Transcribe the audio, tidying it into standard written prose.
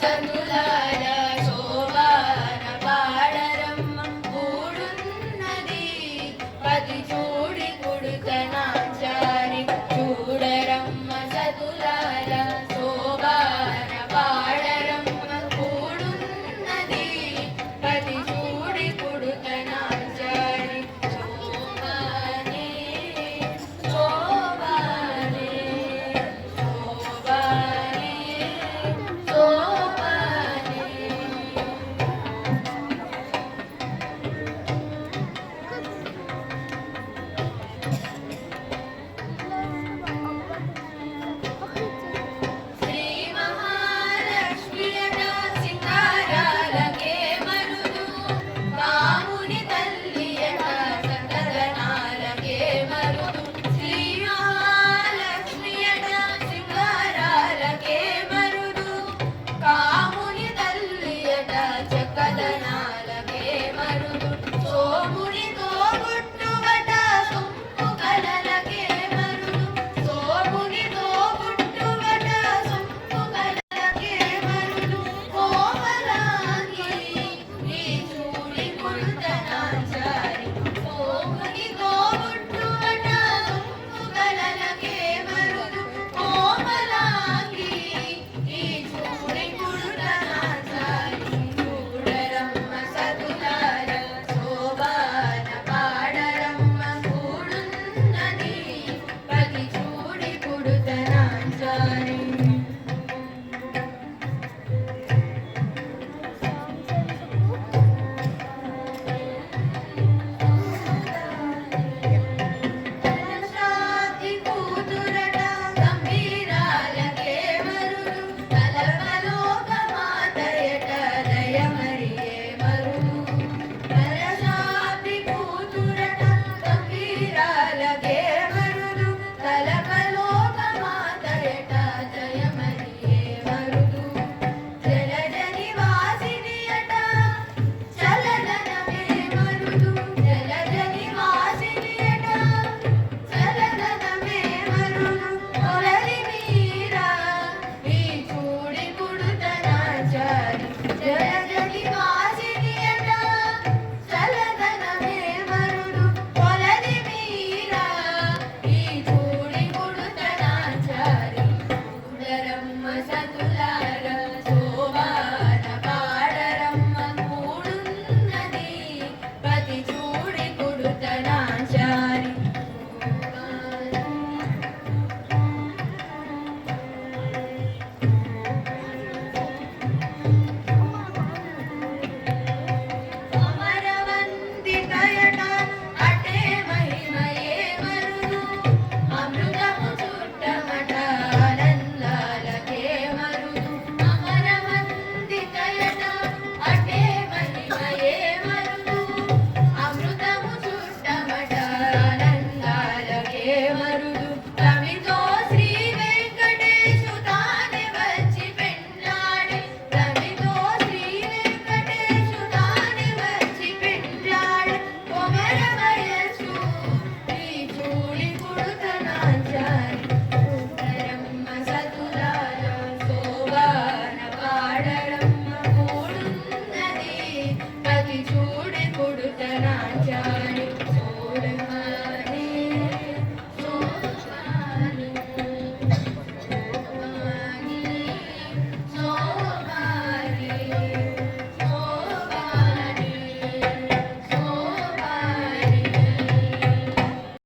సతులార శోభాన పాడరమ్మ కూడున్నది పది చూడి కుడుతనాచారి చూడరమ్మ సతులార శోభాన పాడరమ్మ కూడున్నది పది చూడి కుడుతనాచారి శోభానే శోభానే శోభానే శోభానే శ్రీ మహాలక్ష్మియట సింగారాలకే మరుదు కాముని తల్లియట సకదనాలకే మరుదు శ్రీ మహాలక్ష్మియట సింగారాలకే మరుదు కాముని తల్లియట చకదనాలకే మరుదు సోమునితో గుట్టువట సొంపు కలలకే మరుదు సోమునితో గుట్టువట సొంపు కలలకే మరుదు కోమలాంగి నీ చూడి కుడుతనాచారి సోమునితో గుట్టువట సొంపు కలలకే మరుదు కోమలాంగి నీ చూడి కుడుతనాచారి చూడరమ్మ సతులార శోభాన పాడరమ్మ కూడున్నది పది చూడి కుడుతనాచారి తలసాటి కూతురట గంభీరాలకే మరుదు తలపలోక మాతయట దయమరియే మరుదు తలసాటి కూతురట గంభీరాలకే మరుదు తలపలోక మాతయట దయమరియే మరుదు జలజని వాసినియట చలనమే మరుదు జలజని వాసినియట చలనమే మరుదు కొలలి మీరా ఈ చూడి కుడుతనాచారి జలజని వాసినియట చలనమే మరుదు కొలలి మీరా ఈ చూడి కుడుతనాచారి చూడరమ్మ సతులార